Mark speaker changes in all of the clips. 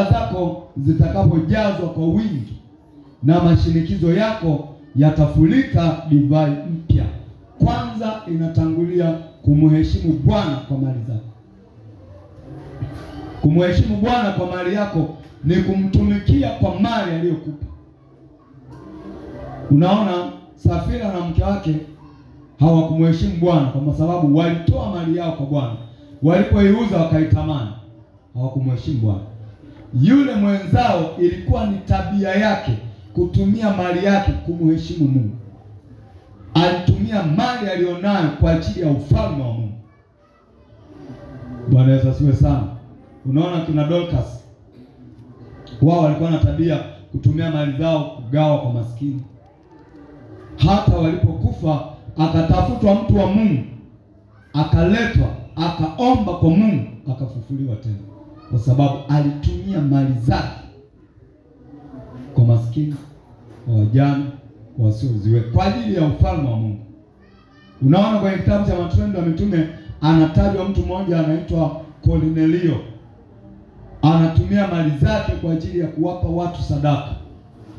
Speaker 1: ghala zako zitakapojazwa kwa wingi na mashinikizo yako yatafurika divai mpya. Kwanza inatangulia kumheshimu Bwana kwa mali zako. Kumheshimu Bwana kwa mali yako ni kumtumikia kwa mali aliyokupa. Unaona, Safira na mke wake hawakumheshimu Bwana kwa sababu walitoa mali yao kwa Bwana. Walipoiuza wakaitamani, hawakumheshimu Bwana. Yule mwenzao ilikuwa ni tabia yake kutumia mali yake kumheshimu Mungu. Alitumia mali aliyonayo kwa ajili ya ufalme wa Mungu. Bwana Yesu asifiwe sana. Unaona kina Dorcas, wao walikuwa na tabia kutumia mali zao kugawa kwa maskini. Hata walipokufa akatafutwa mtu wa Mungu, akaletwa, akaomba kwa Mungu, akafufuliwa tena, kwa sababu alitumia mali zake kwa maskini, kwa wajane, kwa wasiojiweza, kwa ajili ya ufalme wa Mungu. Unaona kwenye kitabu cha Matendo ya Mitume anatajwa mtu mmoja anaitwa Kornelio. Anatumia mali zake kwa ajili ya kuwapa watu sadaka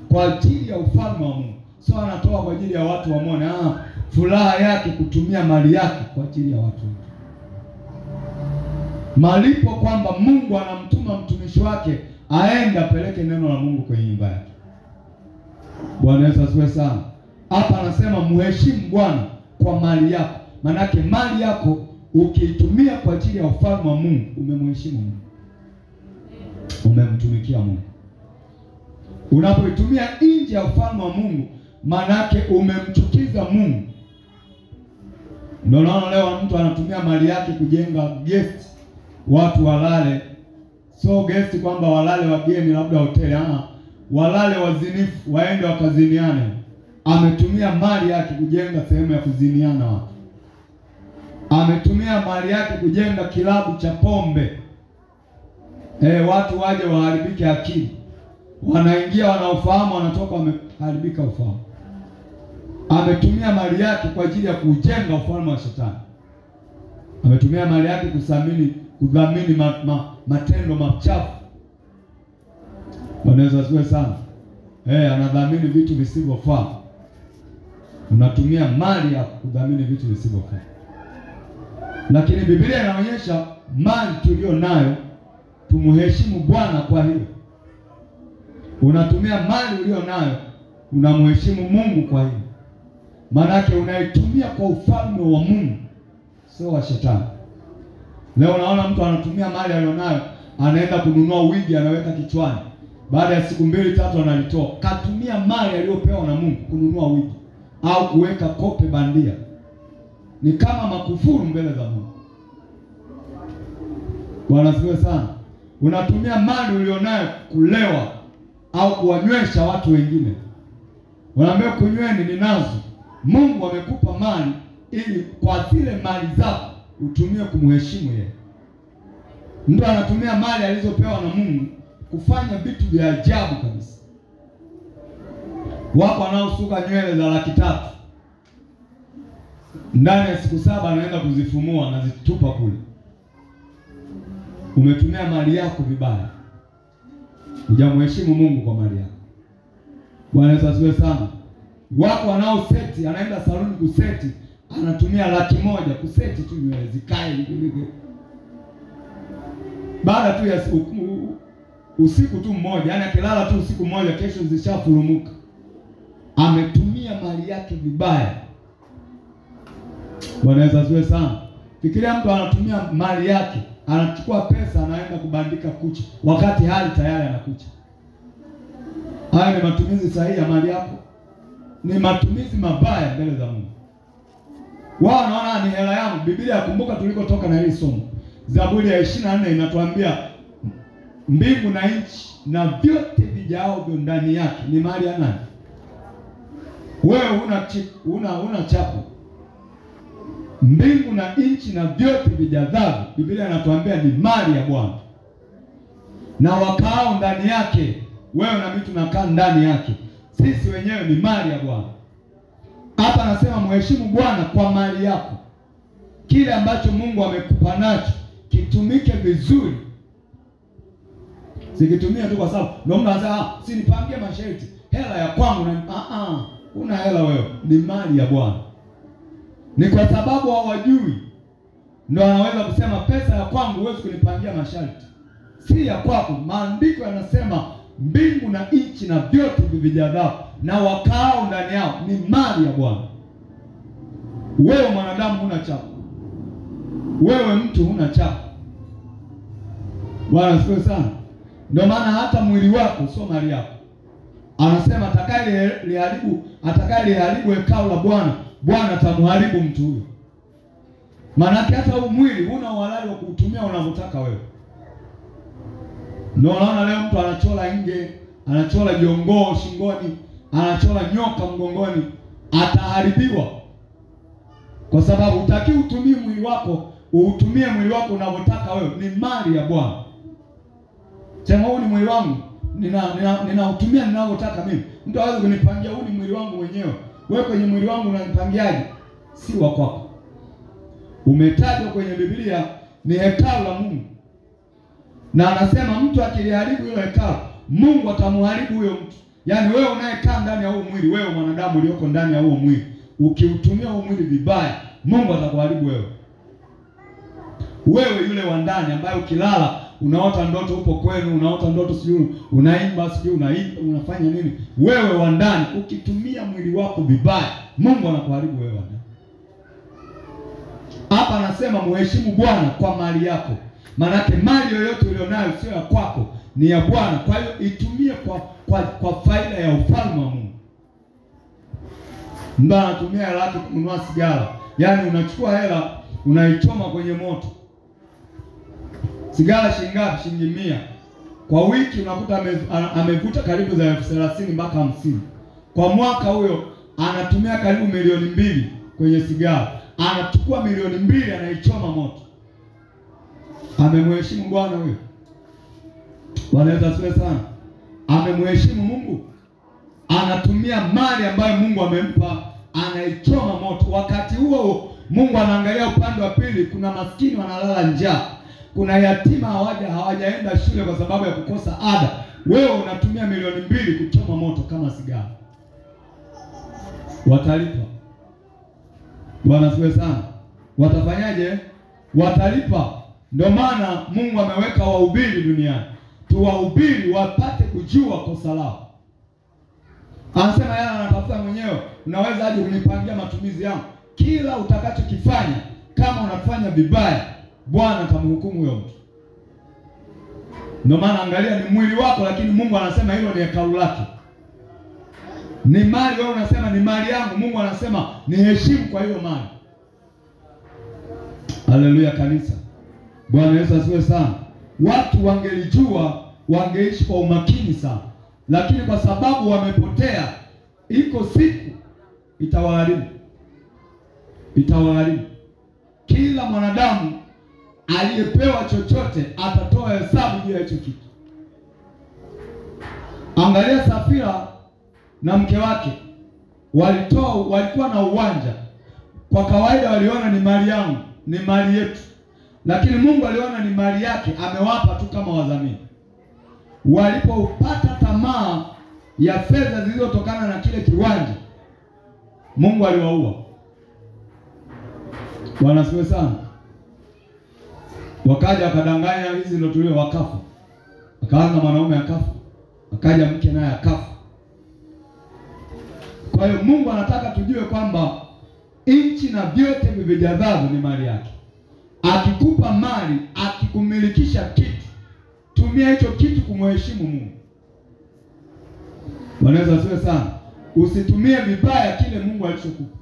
Speaker 1: kwa ajili ya ufalme wa Mungu. Sio anatoa kwa ajili ya watu wamwone. Furaha yake kutumia mali yake kwa ajili ya watu. Malipo kwamba Mungu anamtuma mtumishi wake aende apeleke neno la Mungu kwenye nyumba yake. Bwana Yesu asifiwe sana. Hapa anasema mheshimu Bwana kwa mali yako. Manake mali yako ukiitumia kwa ajili ya ufalme wa Mungu, umemheshimu Mungu, umemtumikia Mungu. Unapoitumia nje ya ufalme wa Mungu, manake umemchukiza Mungu. Ndio naona leo mtu anatumia mali yake kujenga guest, watu walale. So guest kwamba walale wageni labda hoteli, walale wazinifu waende wakaziniane. Ametumia mali yake kujenga sehemu ya kuziniana watu. Ametumia mali yake kujenga kilabu cha pombe. Watu waje waharibike akili. Wanaingia wanaofahamu, wanatoka wameharibika ufahamu. Ametumia mali yake kwa ajili ya kujenga ufalme wa Shetani. Ametumia mali yake kudhamini matendo machafu. Bwana Yesu asifiwe sana. Anadhamini vitu visivyofaa. Unatumia mali ya kudhamini vitu visivyofaa. Lakini Biblia inaonyesha mali tulio nayo tumheshimu Bwana kwa hiyo. Unatumia mali ulio nayo unamheshimu Mungu kwa hiyo. Maanake unaitumia kwa ufalme wa Mungu, sio wa Shetani. Leo naona mtu anatumia mali alionayo, anaenda kununua wigi anaweka kichwani. Baada ya siku 2-3 analitoa. Katumia mali aliyopewa na Mungu kununua wigi au kuweka kope bandia. Ni kama makufuru mbele za Mungu. Bwana asifiwe sana. Unatumia mali ulionayo kulewa au kuwanywesha watu wengine. Unaambia kunyweni ninazo. Mungu amekupa mali ili kwa zile mali zako utumie kumheshimu yeye. Mtu anatumia mali alizopewa na Mungu kufanya vitu vya ajabu kabisa. Wako wanaosuka nywele za 300,000. Ndani ya siku 7 anaenda kuzifumua na zitupa kule. Umetumia mali yako vibaya. Hujamheshimu Mungu kwa mali yako. Bwana Yesu asifiwe sana. Wako wanao seti, anaenda saluni kuseti, anatumia 100,000 kuseti tu nywele zikae hivi. Baada tu ya usiku tu mmoja, yani akilala tu usiku mmoja, kesho zishafurumuka. Ametumia mali yake vibaya. Bwana Yesu asifiwe sana. Fikiria mtu anatumia mali yake, anachukua pesa anaenda kubandika kucha wakati hali tayari anakucha. Haya ni matumizi sahihi ya mali yako? Ni matumizi mabaya mbele za Mungu. Wao wanaona ni hela yangu. Biblia yakumbuka tulikotoka na hili somo. Zaburi ya 24 inatuambia mbingu na nchi na vyote vijao ndani yake ni mali ya nani? Wewe una chapo. Mbingu na nchi na vyote vijazavyo, Biblia inatuambia ni mali ya Bwana. Na wakao ndani yake, wewe na mimi tunakaa ndani yake. Sisi wenyewe ni mali ya Bwana. Hapa anasema mheshimu Bwana kwa mali yako. Kile ambacho Mungu amekupa nacho kitumike vizuri. Sikitumia tu kwa sababu ndio mtu anasema si nipangie masharti. Hela ya kwangu na una hela wewe, ni mali ya Bwana. Ni kwa sababu hawajui ndio anaweza kusema pesa ya kwangu huwezi kunipangia masharti. Si ya kwako. Maandiko yanasema mbingu na nchi na vyote vivijazao na wakao ndani yao ni mali ya Bwana. Wewe mwanadamu huna chako. Wewe mtu huna chako. Bwana asifiwe sana. Ndio maana hata mwili wako sio mali yako. Anasema atakayeliharibu hekalu la Bwana, Bwana atamharibu mtu huyo. Maana hata huu mwili huna uhalali wa kuutumia unavyotaka wewe. Ndio unaona leo mtu anachora nge, anachora jongoo shingoni, anachora nyoka mgongoni, ataharibiwa. Kwa sababu hutaki utumie mwili wako, uutumie mwili wako unavyotaka wewe. Ni mali ya Bwana. Sema huu ni mwili wangu, ninautumia ninavyotaka mimi. Mtu hawezi kunipangia huu ni mwili wangu mwenyewe. Wewe kwenye mwili wangu unanipangiaje? Si wa kwako. Umetajwa kwenye Biblia ni hekalu la Mungu. Na anasema mtu akiliharibu hilo hekalu, Mungu atamharibu huyo mtu. Yaani wewe unayekaa ndani ya huo mwili, wewe mwanadamu ulioko ndani ya huo mwili, ukiutumia huo mwili vibaya, Mungu atakuharibu wewe. Wewe yule wa ndani ambaye ukilala unaota ndoto upo kwenu, unaota ndoto sijui unaimba sijui unaimba unafanya nini, wewe wa ndani ukitumia mwili wako vibaya, Mungu anakuharibu wewe wa ndani. Hapa anasema muheshimu Bwana kwa mali yako. Manake mali yoyote ulionayo sio ya kwako, ni ya Bwana. Kwa hiyo itumie kwa faida ya ufalme wa Mungu. Ndio anatumia hela yake kununua sigara. Yaani unachukua hela unaichoma kwenye moto. Sigara shilingi ngapi? Shilingi 100. Kwa wiki unakuta amevuta karibu za 30,000 mpaka 50. Kwa mwaka huyo anatumia karibu milioni 2 kwenye sigara. Anachukua milioni 2 anaichoma moto. Amemheshimu Bwana huyo? Bwana Yesu asifiwe sana. Amemheshimu Mungu? Anatumia mali ambayo Mungu amempa, anaichoma moto. Wakati huo Mungu anaangalia upande wa pili, kuna maskini wanalala njaa. Kuna yatima hawajaenda shule kwa sababu ya kukosa ada. Wewe unatumia milioni 2 kuchoma moto kama sigara. Watalipa. Bwana asifiwe sana. Watafanyaje? Watalipa. Ndio maana Mungu ameweka wahubiri duniani. Tuwahubiri wapate kujua kosa lao. Anasema yeye anatafuta mwenyewe, unaweza aje kunipangia matumizi yangu? Kila utakachokifanya kama unafanya vibaya, Bwana atamhukumu huyo mtu. Ndio maana angalia, ni mwili wako, lakini Mungu anasema hilo ni hekalu lake. Ni mali, wewe unasema ni mali yangu, Mungu anasema ni heshimu kwa hiyo mali. Haleluya kanisa. Bwana Yesu asifiwe sana. Watu wangelijua wangeishi kwa umakini sana. Lakini kwa sababu wamepotea, iko siku itawaharibu. Itawaharibu. Kila mwanadamu aliyepewa chochote atatoa hesabu juu ya hicho kitu. Angalia Safira na mke wake walikuwa na uwanja. Kwa kawaida waliona ni mali yangu, ni mali yetu. Lakini Mungu aliona ni mali yake, amewapa tu kama wadhamini. Walipopata tamaa ya fedha zilizotokana na kile kiwanja, Mungu aliwaua. Bwana asifiwe sana. Wakaja wakadanganya hizi ndio tulio, wakafa. Akaanza mwanaume akafa. Akaja mke naye akafa. Kwa hiyo Mungu anataka tujue kwamba nchi na vyote vivijazavyo ni mali yake. Akikupa mali, akikumilikisha kitu, tumia hicho kitu kumheshimu Mungu. Bwana Yesu asifiwe sana. Usitumie vibaya kile Mungu alichokupa.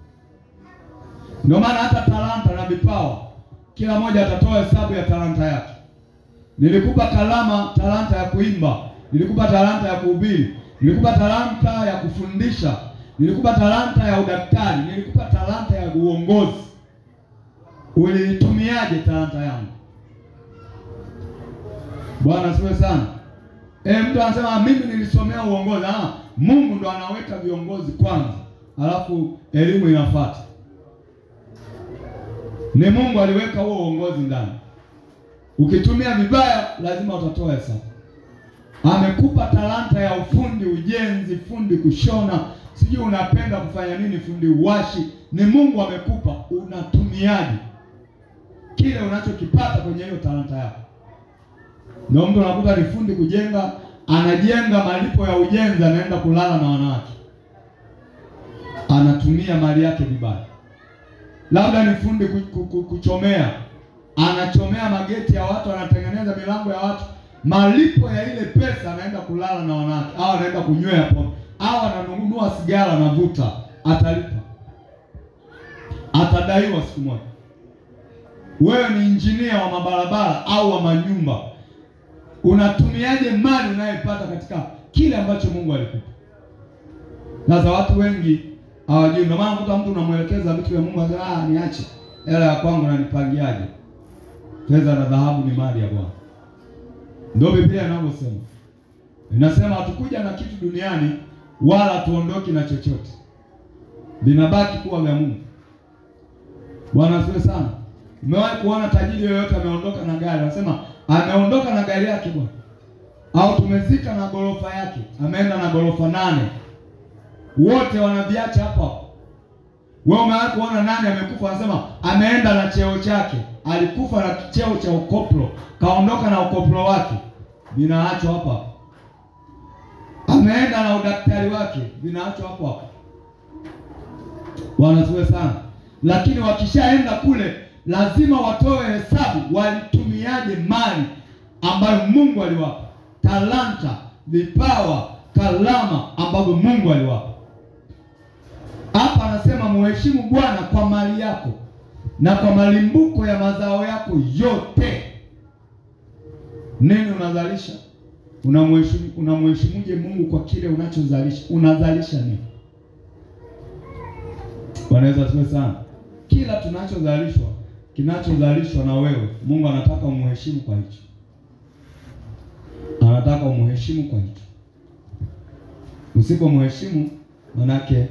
Speaker 1: Ndio maana hata talanta na vipawa, kila mmoja atatoa hesabu ya talanta yake. Nilikupa talanta ya kuimba, nilikupa talanta ya kuhubiri, nilikupa talanta ya kufundisha, nilikupa talanta ya udaktari, nilikupa talanta ya uongozi. Ulitumiaje talanta yangu? Bwana asifiwe sana. Mtu anasema mimi nilisomea uongozi. Mungu ndo anaweka viongozi kwanza, alafu elimu inafuata. Ni Mungu aliweka huo uongozi ndani. Ukitumia vibaya lazima utatoa hesabu. amekupa talanta ya ufundi ujenzi, fundi kushona, sijui unapenda kufanya nini, fundi uwashi, ni Mungu amekupa. Unatumiaje kile unachokipata kwenye hiyo talanta yako? Ndio mtu anakuta ni fundi kujenga, anajenga, malipo ya ujenzi anaenda kulala na wanawake, anatumia mali yake vibaya. Labda ni fundi kuchomea, anachomea mageti ya watu, anatengeneza milango ya watu, malipo ya ile pesa anaenda kulala na wanawake, au anaenda kunywea pombe, au ananunua sigara anavuta. Atalipa, atadaiwa siku moja. Wewe ni injinia wa mabarabara au wa manyumba, unatumiaje mali unayopata katika kile ambacho Mungu alikupa? Sasa watu wengi hawajui. Ndio maana mtu unamwelekeza vitu vya Mungu, anasema niache, hela ya kwangu nanipangiaje? Fedha na dhahabu ni mali ya Bwana. Ndio Biblia inavyosema. Inasema hatukuja na kitu duniani wala tuondoki na chochote, vinabaki kuwa vya Mungu. Bwana asifiwe sana. Umewahi kuona tajiri yoyote ameondoka na gari? Anasema ameondoka na gari yake bwana, au tumezika na gorofa yake, ameenda na gorofa 8, wote wanaviacha hapo. Wewe umewahi kuona nani amekufa? Anasema ameenda na cheo chake, alikufa na cheo cha ukoplo, kaondoka na ukoplo wake, vinaachwa hapa. Ameenda na udaktari wake, vinaachwa hapo. Bwana asifiwe sana. Lakini wakishaenda kule lazima watoe hesabu, walitumiaje mali ambayo Mungu aliwapa, talanta, vipawa, kalama ambazo Mungu aliwapa. Hapa anasema muheshimu Bwana kwa mali yako na kwa malimbuko ya mazao yako yote. Nini unazalisha? Unamheshimuje Mungu kwa kile unachozalisha? Unazalisha nini? Wanaweza tuwe sana. Kila tunachozalishwa, kinachozalishwa na wewe, Mungu anataka umheshimu kwa hicho. Anataka umheshimu kwa hicho. Usipomheshimu manake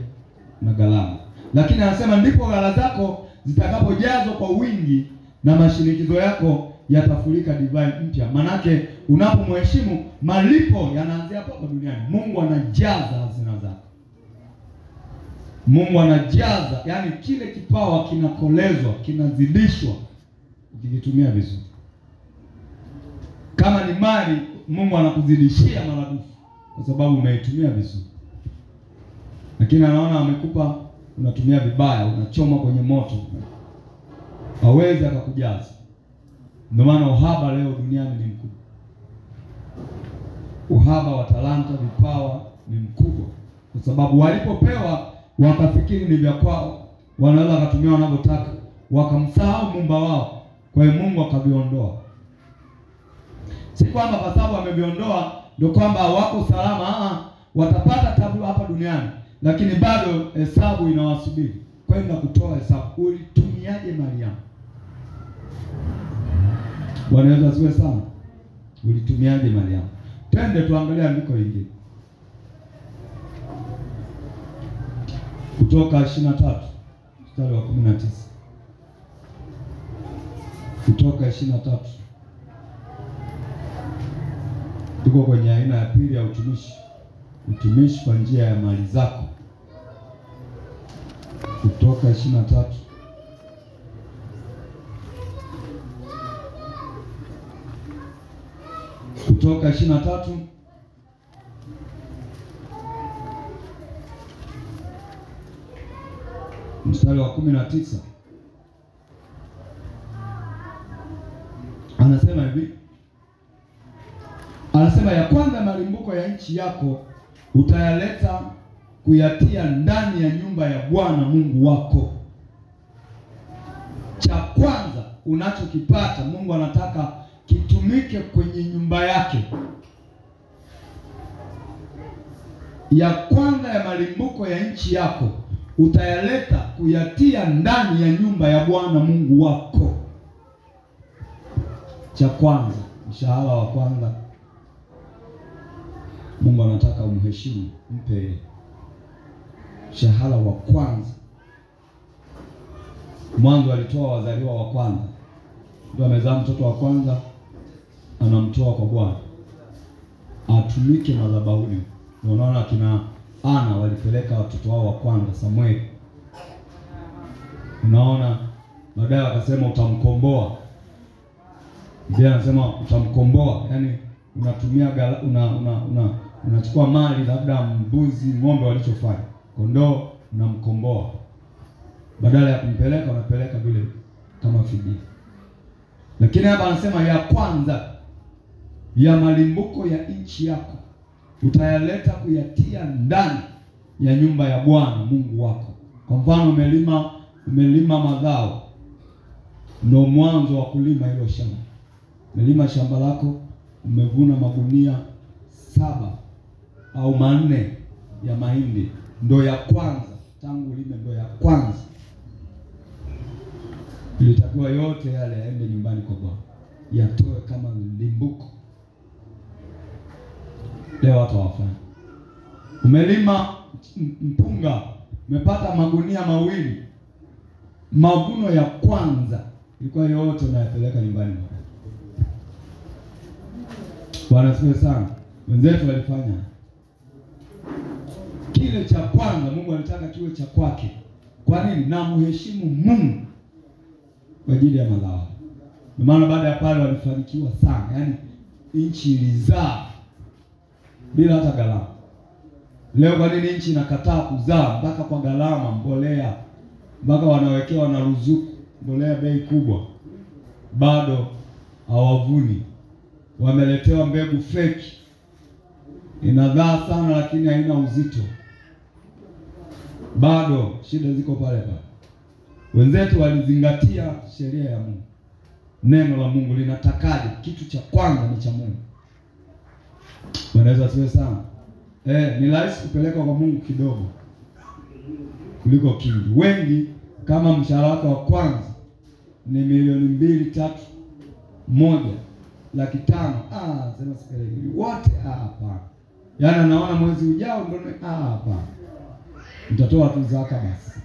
Speaker 1: na gharama. Lakini anasema ndipo ghala zako zitakapojazwa kwa wingi na mashinikizo yako yatafurika divai mpya. Manake unapomheshimu, malipo yanaanzia hapa duniani. Mungu anajaza hazina zako. Mungu anajaza, yani kile kipawa kinakolezwa, kinazidishwa ukikitumia vizuri. Kama ni mali, Mungu anakuzidishia maradufu kwa sababu umeitumia vizuri. Lakini anaona amekupa, unatumia vibaya, unachoma kwenye moto, hawezi akakujaza. Ndio maana uhaba leo duniani ni mkubwa. Uhaba wa talanta, vipawa ni mkubwa, kwa sababu walipopewa wakafikiri ni vya kwao, wanaweza kutumia wanavyotaka, wakamsahau Muumba wao. Kwa hiyo Mungu akaviondoa. Si kwamba kwa sababu ameviondoa ndio kwamba wako salama. Watapata tabu hapa duniani, lakini bado hesabu inawasubiri kwenda kutoa hesabu. Ulitumiaje mali yako? Wanaweza siwe sana. Ulitumiaje mali yako? Twende tuangalie andiko lingine. Kutoka 23 mstari wa 19. Kutoka 23. Tuko kwenye aina ya pili ya utumishi. Utumishi kwa njia ya mali zako. Kutoka 23. Kutoka 23 mstari wa 19. Anasema hivi. Anasema ya kwanza malimbuko ya nchi yako utayaleta kuyatia ndani ya nyumba ya Bwana Mungu wako. Cha kwanza unachokipata Mungu anataka kitumike kwenye nyumba yake. Ya kwanza ya malimbuko ya nchi yako utayaleta kuyatia ndani ya nyumba ya Bwana Mungu wako. Cha kwanza, mshahara wa kwanza Mungu anataka umheshimu, mpe mshahara wa kwanza. Mwanzo alitoa wazaliwa wa kwanza. Ndio amezaa mtoto wa kwanza, anamtoa kwa Bwana atumike madhabahuni. Unaona kina Ana walipeleka watoto wao wa kwanza Samueli. Unaona baadaye akasema utamkomboa. Biblia anasema utamkomboa, yani unatumia unachukua mali labda mbuzi, ng'ombe walichofanya, kondoo, unamkomboa. Badala ya kumpeleka unapeleka vile kama fidia. Lakini hapa anasema ya kwanza ya malimbuko ya nchi yako utayaleta kuyatia ndani ya nyumba ya Bwana Mungu wako. Kwa mfano umelima mazao, ndio mwanzo wa kulima hilo shamba. Umelima shamba lako, umevuna magunia 7 au 4 ya mahindi, ndio ya kwanza. Tangu ulime ndio ya kwanza. Ilitakiwa yote yale yaende nyumbani kwa Bwana, yatoe kama limbuko. Leo watu hawafanya. Umelima mpunga, umepata magunia 2, mavuno ya kwanza ilikuwa yote unayapeleka nyumbani. Bwana asifiwe sana. Wenzetu walifanya kile cha kwanza. Mungu alitaka kiwe cha kwake. Kwa nini? Na muheshimu Mungu kwa ajili ya mazao. Kwa maana baada ya pale walifanikiwa sana. Yaani nchi ilizaa bila hata gharama. Leo kwa nini nchi inakataa kuzaa mpaka kwa gharama, mbolea, mpaka wanawekewa na ruzuku, mbolea bei kubwa, bado hawavuni? Wameletewa mbegu feki, inazaa sana lakini haina uzito, bado shida ziko pale pale. Wenzetu walizingatia sheria ya Mungu. Neno la Mungu linatakaje? Kitu cha kwanza ni cha Mungu. Wanaweza siwe sana. Ni rahisi kupeleka kwa Mungu kidogo kuliko kingi. Wengi kama mshahara wako wa kwanza ni milioni 2, 3, 1,500,000. Sema sikeli wote hapa. Yaani anaona mwezi ujao ndio hapa. Mtatoa tu zaka basi.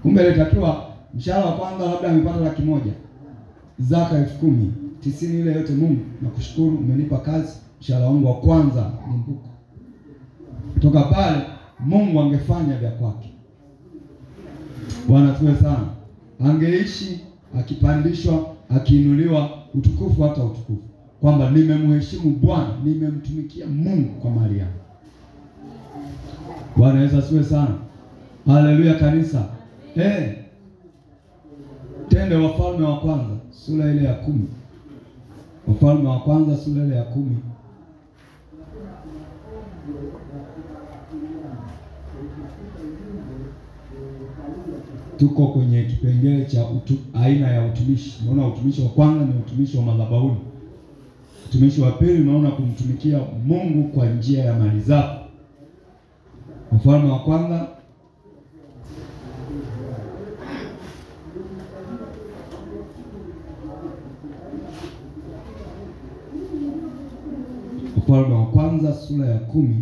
Speaker 1: Kumbe ilitakiwa mshahara wa kwanza labda amepata 100,000. Zaka 10,000. 90 ile yote, Mungu nakushukuru umenipa kazi, mshahara wangu wa kwanza ni mbuko. Kutoka pale Mungu angefanya vya kwake. Bwana asifiwe sana. Angeishi akipandishwa, akiinuliwa, utukufu hata utukufu, kwamba nimemheshimu Bwana, nimemtumikia Mungu kwa mali yangu. Bwana Yesu asifiwe sana. Haleluya kanisa. Tende Wafalme wa kwanza sura ile ya 10. Wafalme wa kwanza sura ile ya 10. Tuko kwenye kipengele cha aina ya utumishi. Unaona utumishi wa kwanza ni utumishi wa madhabahuni. Utumishi wa pili unaona kumtumikia Mungu kwa njia ya mali zako. Wafalme wa kwanza Wafalme wa kwanza sura ya 10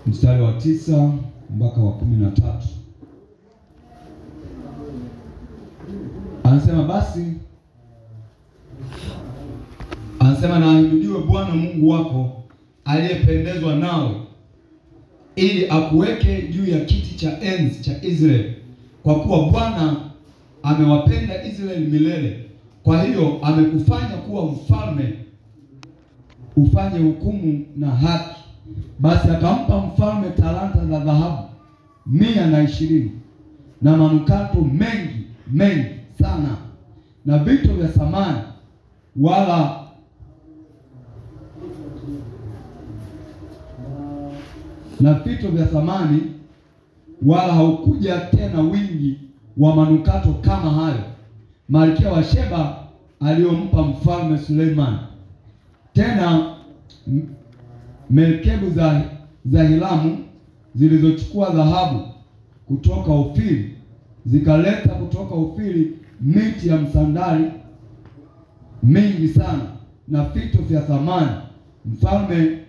Speaker 1: mstari wa 9 mpaka wa 13. Anasema na ahimidiwe Bwana Mungu wako aliyependezwa nawe, ili akuweke juu ya kiti cha enzi cha Israeli, kwa kuwa Bwana amewapenda Israeli milele. Kwa hiyo amekufanya kuwa mfalme, ufanye hukumu na haki. Basi akampa mfalme talanta za dhahabu 120 na manukato mengi sana na vito vya samani, wala haukuja tena wingi wa manukato kama hayo Malkia wa Sheba aliyompa mfalme Suleiman. Tena merikebu za Hiramu zilizochukua dhahabu kutoka Ofiri, zikaleta kutoka Ofiri miti ya msandali mingi sana na vito vya thamani. Mfalme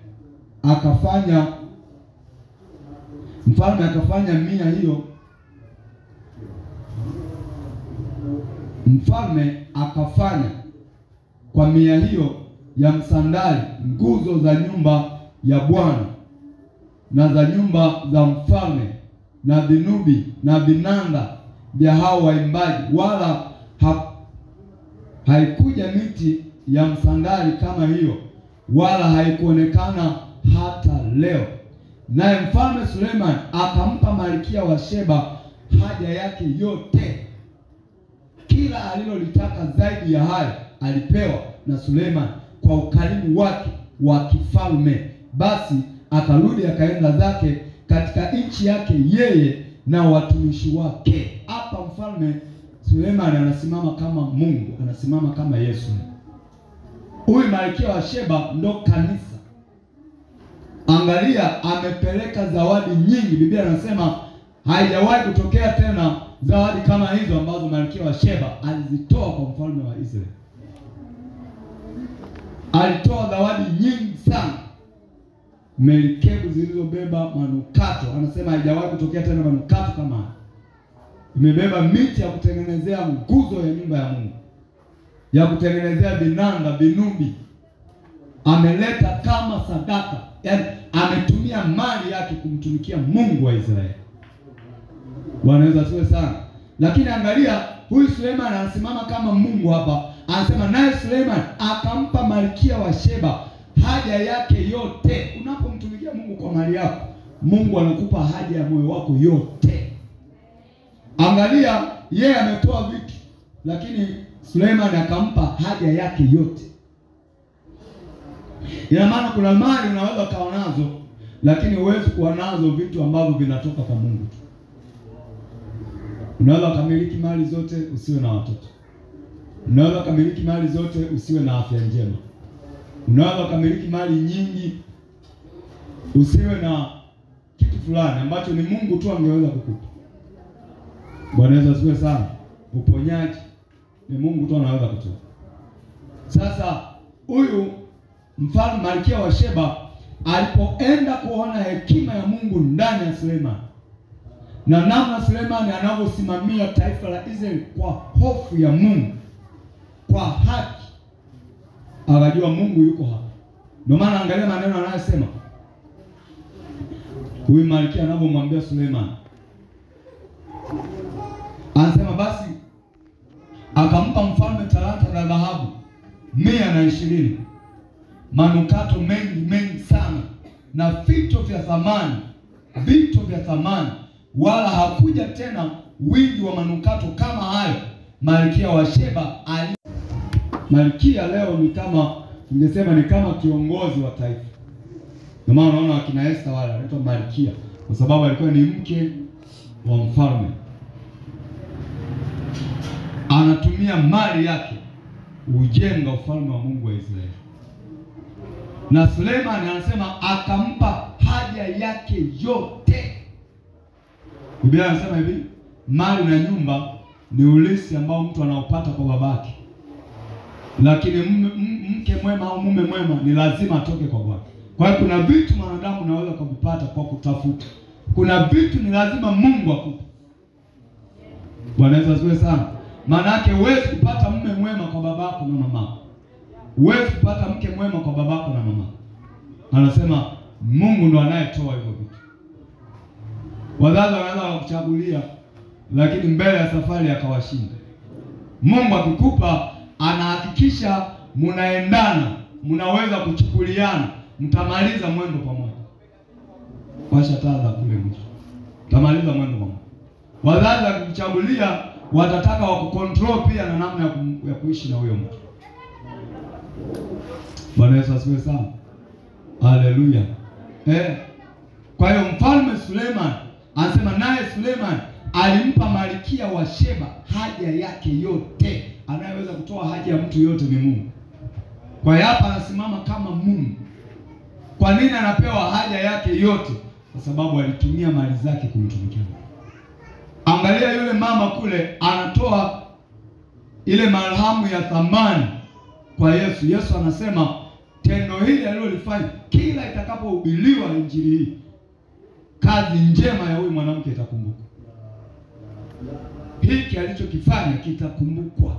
Speaker 1: akafanya 100 hiyo. Mfalme akafanya kwa mia hiyo ya msandali nguzo za nyumba ya Bwana na za nyumba za mfalme na vinubi na vinanda vya hao waimbaji, wala haikuja miti ya msandali kama hiyo, wala haikuonekana hata leo. Naye mfalme Suleiman akampa Malkia wa Sheba haja yake yote, kila alilolitaka zaidi ya hayo alipewa na Suleiman kwa ukarimu wake wa kifalme. Basi akarudi akaenda zake katika nchi yake, yeye na watumishi wake. Hapa mfalme Suleiman anasimama kama Mungu, anasimama kama Yesu. Huyu Malkia wa Sheba ndo kanisa. Angalia, amepeleka zawadi nyingi. Biblia anasema haijawahi kutokea tena zawadi kama hizo ambazo Malkia wa Sheba alizitoa kwa mfalme wa Israeli. Alitoa zawadi nyingi sana, merikebu zilizobeba manukato. Anasema haijawahi kutokea tena manukato kama haya. Imebeba miti ya kutengenezea nguzo ya nyumba ya Mungu, ya kutengenezea vinanda, vinubi. Ameleta kama sadaka, yaani ametumia mali yake kumtumikia Mungu wa Israeli. Wanaweza siwe sana. Lakini angalia, huyu Suleiman anasimama kama Mungu hapa. Anasema naye Suleiman akampa Malkia wa Sheba haja yake yote. Unapomtumikia Mungu kwa mali yako, Mungu anakupa haja ya moyo wako yote. Angalia, yeye ametoa vitu, lakini Suleiman akampa haja yake yote. Ina maana kuna mali unaweza kuwa nazo, lakini huwezi kuwa nazo vitu ambavyo vinatoka kwa Mungu tu. Unaweza kumiliki mali zote usiwe na watoto. Unaweza kumiliki mali zote usiwe na afya njema. Unaweza kumiliki mali nyingi usiwe na kitu fulani ambacho ni Mungu tu angeweza kukupa. Bwana Yesu asifiwe sana. Uponyaji ni Mungu tu anaweza kutoa. Sasa huyu mfalme Malkia wa Sheba alipoenda kuona hekima ya Mungu ndani ya Suleiman na namna Suleiman anavyosimamia taifa la Israeli kwa hofu ya Mungu, kwa haki, akajua Mungu yuko hapa. Ndio maana angalia maneno anayosema huyu Malkia anavyomwambia Suleiman. Anasema basi akampa mfalme talanta za dhahabu 120, manukato mengi sana, na vito vya thamani, wala hakuja tena wingi wa manukato kama hayo Malkia wa Sheba. Malkia leo ni kama, tungesema ni kama kiongozi wa taifa. Ndio maana unaona wakina Esther wale anaitwa Malkia, kwa sababu alikuwa ni mke wa mfalme. Anatumia mali yake ujenga ufalme wa Mungu wa Israeli. Na Suleiman anasema akampa haja yake yote. Biblia anasema hivi, mali na nyumba ni ulisi ambao mtu anaopata kwa babake. Lakini mke mwema au mume mwema ni lazima atoke kwa bwana. Kwa hiyo kuna vitu mwanadamu anaweza kuvipata kwa kutafuta. Kuna vitu ni lazima Mungu akupe. Bwana Yesu asifiwe sana. Maana yake huwezi kupata mume mwema kwa babako na mamako. Huwezi kupata mke mwema kwa babako na mamako. Anasema Mungu ndo anayetoa hivyo vitu. Wazazi wanaweza kukuchagulia, lakini mbele ya safari akawashinda. Mungu akikupa anahakikisha mnaendana, mnaweza kuchukuliana, mtamaliza mwendo pamoja. Washa taa kule mwisho. Mtamaliza mwendo pamoja. Wazazi wakikuchagulia watataka wakukontrol pia na namna ya kuishi na huyo mtu. Bwana Yesu asifiwe sana. Haleluya. Kwa hiyo mfalme Suleiman anasema naye Suleiman alimpa Malkia wa Sheba haja yake yote. Anayeweza kutoa haja ya mtu yote ni Mungu. Kwa hiyo hapa anasimama kama Mungu. Kwa nini anapewa haja yake yote? Kwa sababu alitumia mali zake kumtumikia. Angalia yule mama kule anatoa ile marhamu ya thamani kwa Yesu. Yesu anasema tendo hili alilolifanya, kila itakapohubiriwa injili hii, kazi njema ya huyu mwanamke itakumbukwa. Hiki alichokifanya kitakumbukwa.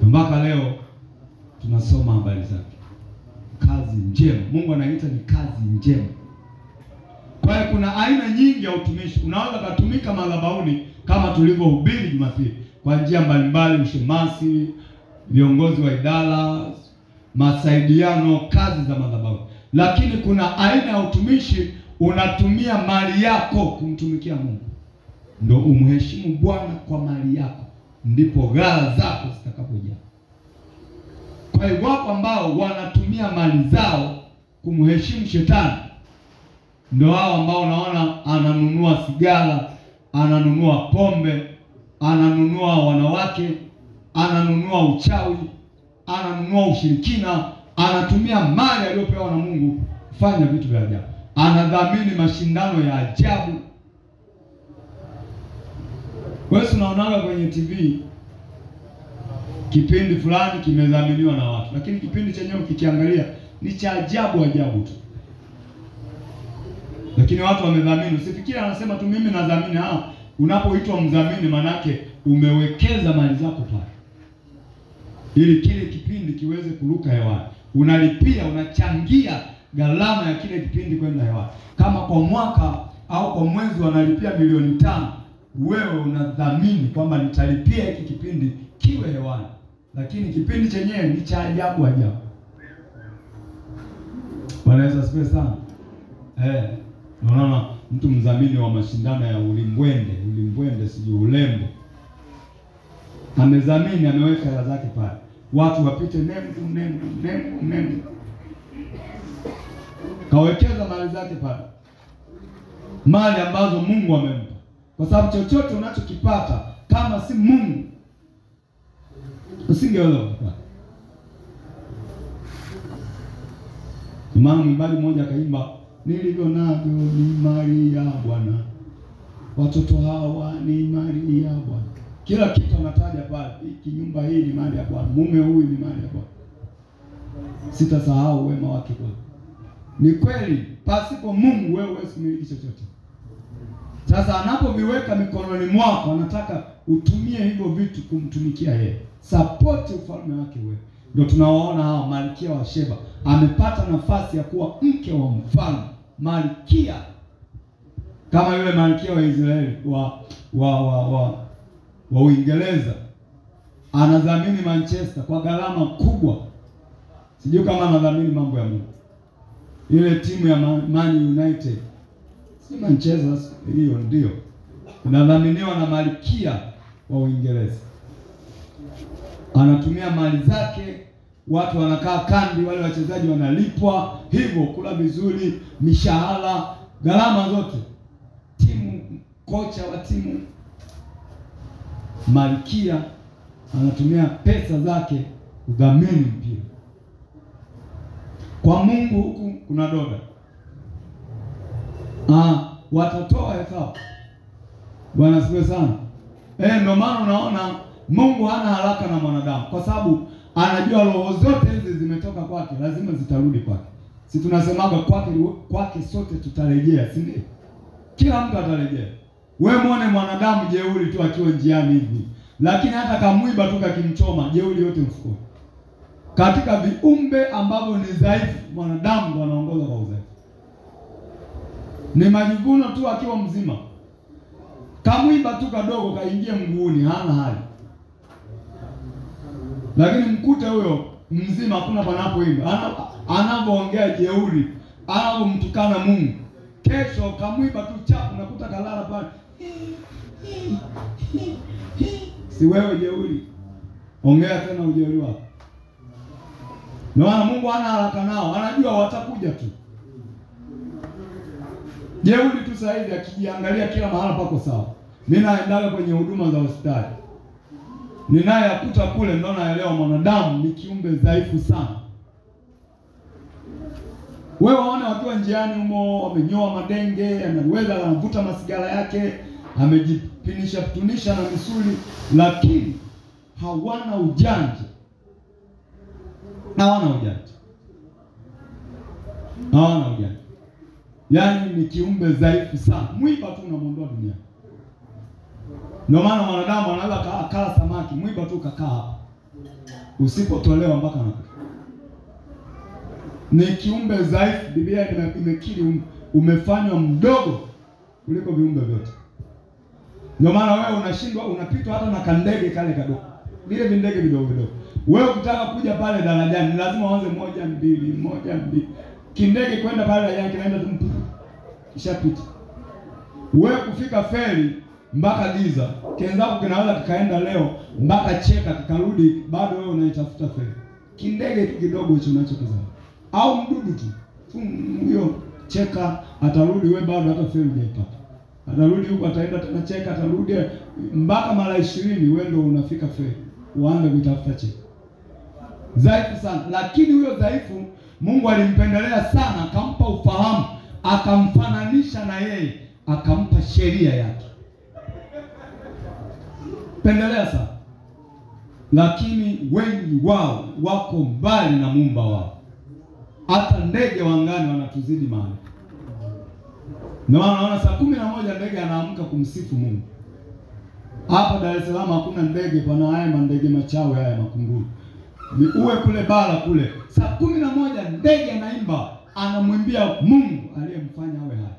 Speaker 1: Mpaka leo tunasoma habari zake. Kazi njema, Mungu anaita ni kazi njema. Kwa hiyo kuna aina nyingi ya utumishi. Unaweza kutumika madhabahuni kama tulivyohubiri Jumapili, kwa njia mbalimbali, ushemasi, viongozi wa idara, masaidiano, kazi za madhabahu. Lakini kuna aina ya utumishi unatumia mali yako kumtumikia Mungu. Ndio umheshimu Bwana kwa mali yako, ndipo ghala zako zitakapojaa. Kwa hiyo wapo ambao wanatumia mali zao kumheshimu shetani. Ndio hao ambao unaona ananunua sigara, ananunua pombe, ananunua wanawake, ananunua uchawi, ananunua ushirikina, anatumia mali aliyopewa na Mungu kufanya vitu vya ajabu. Anadhamini mashindano ya ajabu. Wewe unaonaga kwenye TV kipindi fulani kimedhaminiwa na watu, lakini kipindi chenyewe ukikiangalia ni cha ajabu tu. Lakini watu wamedhamini. Usifikiri anasema tu mimi nadhamini. Unapoitwa mdhamini, manake umewekeza mali zako pale ili kile kipindi kiweze kuruka hewani. Unalipia, unachangia gharama ya kile kipindi kwenda hewani. Kama kwa mwaka au kwa mwezi wanalipia milioni 5, wewe unadhamini kwamba nitalipia hiki kipindi kiwe hewani. Lakini kipindi chenyewe ni cha ajabu. Bwana Yesu asifiwe sana. Unaona mtu mdhamini wa mashindano ya ulimbwende sijui ulembe, amedhamini, ameweka hela zake pale, watu wapite nembo. Kawekeza mali zake pale, mali ambazo Mungu amempa. Kwa sababu chochote unachokipata kama si Mungu usingeweza kupata. Maana mwimbaji mmoja akaimba, nilivyo navyo ni mali ya Bwana, watoto hawa ni mali ya Bwana. Kila kitu anataja pale, hiki nyumba hii ni mali ya Bwana, mume huyu ni mali ya Bwana, sitasahau wema wake Bwana. Ni kweli, pasipo Mungu wewe huwezi kumiliki chochote. Sasa anapoviweka mikononi mwako, anataka utumie hivyo vitu kumtumikia yeye. Support ufalme wake wewe. Ndio tunawaona hao Malkia wa Sheba amepata nafasi ya kuwa mke wa mfalme, malkia kama yule malkia wa Israeli wa Uingereza. Anadhamini Manchester kwa gharama kubwa. Sijui kama anadhamini mambo ya Mungu. Ile timu ya Man United, si Manchester hiyo, ndio inadhaminiwa na malkia wa Uingereza. Anatumia mali zake, watu wanakaa kandi, wale wachezaji wanalipwa hivyo, kula vizuri, mishahara, gharama zote. Timu, kocha wa timu, malkia anatumia pesa zake kudhamini mpira. Kwa Mungu huku kuna dola. Watatoa hesabu. Bwana asifiwe sana. Ndio maana unaona Mungu hana haraka na mwanadamu, kwa sababu anajua roho zote hizi zimetoka kwake, lazima zitarudi kwake. Si tunasemaga kwake sote tutarejea, si ndio? Kila mtu atarejea. Wewe muone mwanadamu jeuri tu akiwa njiani hivi, lakini hata kamwiba tu kakimchoma, jeuri yote mfukoni. Katika viumbe ambavyo ni dhaifu, mwanadamu ndo anaongoza kwa udhaifu. Ni majivuno tu akiwa mzima. Kamwiba tu kadogo kaingia mguuni, hana hali. Lakini mkute huyo mzima hakuna panapoimba. Anapoongea jeuri, anapomtukana Mungu, kesho kamwiba tu chapu nakuta kalala pale. Si wewe jeuri. Ongea tena ujeuri wako. Maana Mungu hana haraka nao, anajua watakuja tu. Jeuri tu sasa hivi akijiangalia kila mahali pako sawa. Mimi naendaga kwenye huduma za hospitali, ninayakuta kule, ndio naelewa mwanadamu ni kiumbe dhaifu sana. Wewe waone wakiwa njiani humo, wamenyoa madenge, anaweza anavuta masigara yake, amejipinisha tunisha na misuli, lakini hawana ujanja. Hawana ujanja. Yaani ni kiumbe dhaifu sana. Mwiba tu unamuondoa duniani. Ndio maana mwanadamu anaweza akala samaki, mwiba tu kakaa hapa, usipotolewa mpaka anakufa. ni kiumbe dhaifu. Biblia imekiri umefanywa mdogo kuliko viumbe vyote. Ndio maana wewe unashindwa, unapitwa hata na kandege kale kadogo. Vile vindege vidogo vidogo. Wewe ukitaka kuja pale darajani lazima uanze 1 2 1 2. Kindege kwenda pale darajani kinaenda tu kishapita. Wewe kufika feri mpaka Giza, kenzako kinaweza kikaenda leo mpaka Cheka kikarudi, bado wewe unaitafuta feri. Kindege tu kidogo hicho unachokizaa. Au mdudu tu. Huyo Cheka atarudi, wewe bado hata feri hujaipata. Atarudi huko, ataenda tena Cheka, atarudi mpaka mara 20, wewe ndio unafika feri. Uanze kutafuta Cheka. Dhaifu sana. Lakini huyo dhaifu Mungu alimpendelea sana, akampa ufahamu, akamfananisha na yeye, akampa sheria yake. Pendelea sana. Lakini wengi wao wako mbali na Muumba wao. Hata ndege wa angani wanatuzidi maana. Na wanaona saa 11 ndege anaamka kumsifu Mungu. Hapa Dar es Salaam hakuna ndege, pana haya mandege machawe haya makunguru. Ni uwe kule bara kule. Saa 11 ndege anaimba, anamwimbia Mungu aliyemfanya awe hai.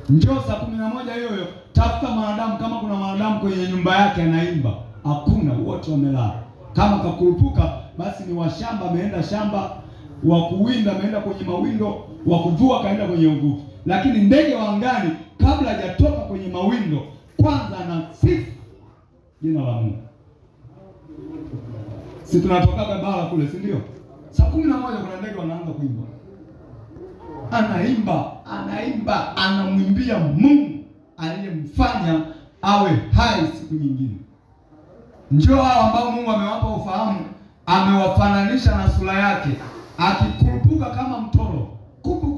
Speaker 1: Njoo saa 11 hiyo tafuta mwanadamu, kama kuna mwanadamu kwenye nyumba yake anaimba. Hakuna, wote wamelala. Kama kakurupuka basi ni washamba, ameenda shamba, wa kuwinda ameenda kwenye mawindo, wa kuvua kaenda kwenye uvuvi. Lakini ndege wa angani kabla hajatoka kwenye mawindo kwanza anasifu jina la Mungu. Si tunatoka bara kule, si ndio? Saa 11 kuna ndege wanaanza kuimba. Anaimba, anamwimbia Mungu aliyemfanya awe hai siku nyingine. Njoo hao ambao Mungu amewapa ufahamu, amewafananisha na sura yake, akikurupuka kama mtoro. Kupu.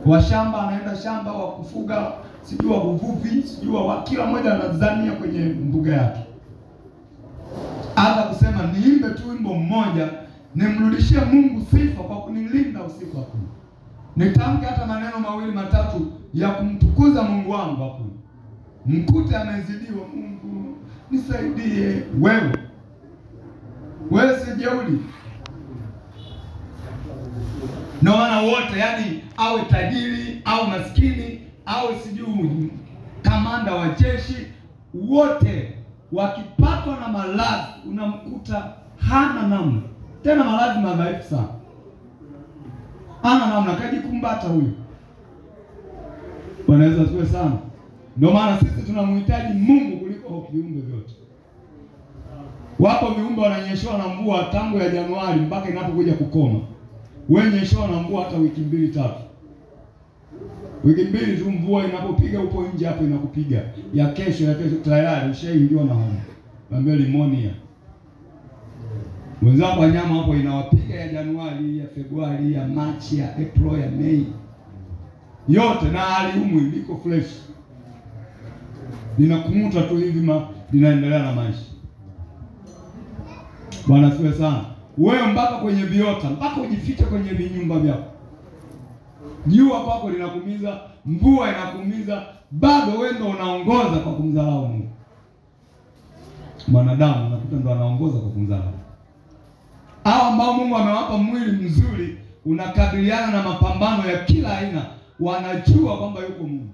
Speaker 1: Wa shamba anaenda shamba, wa kufuga, sijui wa uvuvi, sijui wa kila mmoja anazania kwenye mbuga yake. Hata kusema niimbe tu wimbo mmoja, nimrudishie Mungu sifa kwa kunilinda usiku hapo. Nitamke hata maneno mawili matatu ya kumtukuza Mungu wangu hapo. Mkute amezidiwa, Mungu nisaidie. Wewe si jeuri. Na wana wote, yani awe tajiri au maskini au sijui kamanda wa jeshi, wote wakipatwa na maradhi unamkuta hana namna. Tena maradhi madhaifu sana. Hana namna, kajikumbata huyo. Wanaweza tuwe sana. Ndio maana sisi tunamhitaji Mungu kuliko viumbe vyote. Wapo viumbe wananyeshewa na mvua tangu ya Januari mpaka inapokuja kukoma. Wewe nyeshewa na mvua hata wiki 2-3. Wiki 2 tu mvua inapopiga upo nje hapo inakupiga. Ya kesho tayari ushaingiwa na homa. Mwambie limonia. Wenzako wanyama hapo inawapiga ya Januari, ya Februari, ya Machi, ya April, ya Mei. Yote na hali humu liko fresh. Linakumuta tu hivi linaendelea na maisha. Bwana siwe sana. Wewe mpaka kwenye viota, mpaka ujifiche kwenye vinyumba vyako. Jua kwako linakumiza, mvua inakumiza, bado wewe ndio unaongoza kwa kumdharau Mungu. Mwanadamu unakuta ndio anaongoza kwa kumdharau. Hao ambao Mungu amewapa mwili mzuri, unakabiliana na mapambano ya kila aina, wanajua kwamba yuko Mungu.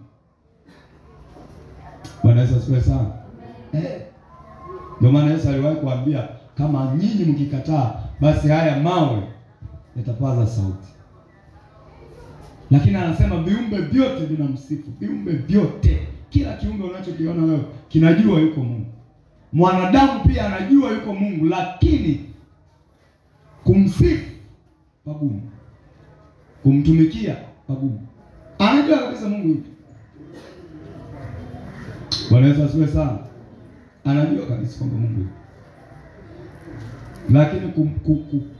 Speaker 1: Bwana Yesu asifiwe sana. Ndio maana Yesu aliwahi kuambia, kama nyinyi mkikataa, basi haya mawe yatapaza sauti. Lakini anasema viumbe vyote vinamsifu. Viumbe vyote, kila kiumbe unachokiona wewe kinajua yuko Mungu. Mwanadamu pia anajua yuko Mungu, lakini kumsifu pagumu, kumtumikia pagumu. Anajua kabisa Mungu yuko. Bwana Yesu asifiwe sana. Anajua kabisa kwamba Mungu yuko. Lakini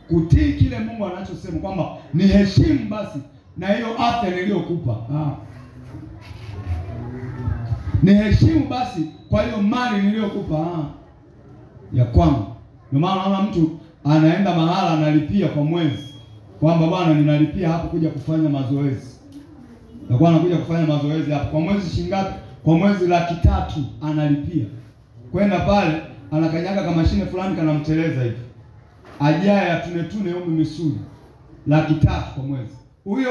Speaker 1: kutii kile Mungu anachosema kwamba ni heshimu basi na hiyo afya niliyokupa. Ni heshimu basi kwa hiyo mali niliyokupa. Ya kwangu. Ndio maana unaona mtu anaenda mahala analipia kwa mwezi. Kwamba bwana ninalipia hapo kuja kufanya mazoezi. Na kwa anakuja kufanya mazoezi hapo kwa mwezi shilingi ngapi? Kwa mwezi 300,000 analipia. Kwenda pale anakanyaga kama mashine fulani kanamteleza hivi. ajaye atune misuli 300 kwa mwezi, huyo